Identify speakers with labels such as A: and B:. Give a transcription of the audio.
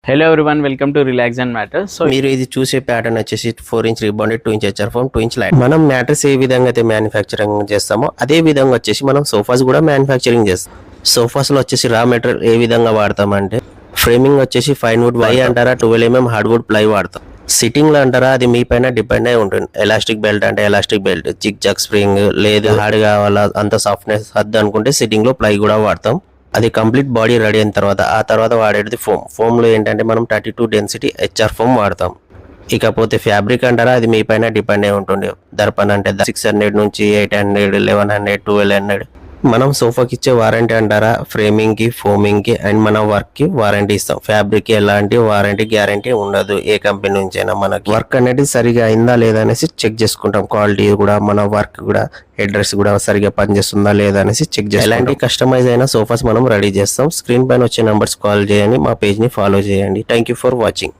A: Hello everyone, welcome to relax and matters. So
B: మీరు ఇది చూసే ప్యాటర్న్ వచ్చేసి 4" రిబాండెడ్ 2" హెచ్ఆర్ ఫోమ్ 2" లైట్. మనం మ్యాట్రెస్ ఏ విధంగా అయితే మ్యానుఫ్యాక్చరింగ్ చేస్తామో అదే విధంగా వచ్చేసి మనం సోఫాస్ కూడా మ్యానుఫ్యాక్చరింగ్ చేస్తాం. సోఫాస్ లో వచ్చేసి రా మెటీరియల్ ఏ విధంగా వాడతామంటే ఫ్రేమింగ్ వచ్చేసి ఫైన్ వుడ్ ప్లై అంటారా, 12mm హార్డ్వుడ్ ప్లై వాడతాం. సిట్టింగ్ లో అంటారా, అది మీ పైన డిపెండ్ అయి ఉంటుంది. ఎలాస్టిక్ బెల్ట్ అంటే elastic belt, zig zag spring, లేదు హార్డ్ కావాలా అంత సాఫ్ట్నెస్ వద్దు అనుకుంటే సిట్టింగ్ లో ప్లై కూడా వాడతాం. అది కంప్లీట్ బాడీ రెడీ అయిన తర్వాత వాడేది ఫోమ్ లో ఏంటంటే మనం 32 డెన్సిటీ హెచ్ఆర్ ఫోమ్ వాడతాం. ఇకపోతే ఫ్యాబ్రిక్ అంటారా, అది మీ పైన డిపెండ్ అయి ఉంటుంది. దర్పన్ అంటే 600 నుంచి 800, 1100, 1200. మనం సోఫాకి ఇచ్చే వారంటీ అంటారా, ఫ్రేమింగ్ కి, ఫోమింగ్ కి అండ్ మన వర్క్ కి వారంటీ ఇస్తాం. ఫ్యాబ్రిక్ కి ఎలాంటి వారంటీ గ్యారంటీ ఉండదు. ఏ కంపెనీ నుంచి అయినా మనకి వర్క్ అనేది సరిగా అయిందా లేదా అనేసి చెక్ చేసుకుంటాం. క్వాలిటీ కూడా, మన వర్క్ కూడా, అడ్రస్ కూడా సరిగా పనిచేస్తుందా లేదా అనేసి చెక్ చేస్తాం. ఎలాంటి కస్టమైజ్ అయిన సోఫాస్ మనం రెడీ చేస్తాం. స్క్రీన్ పైన వచ్చే నెంబర్స్ కాల్ చేయండి, మా పేజ్ ని ఫాలో చేయండి. Thank you for watching.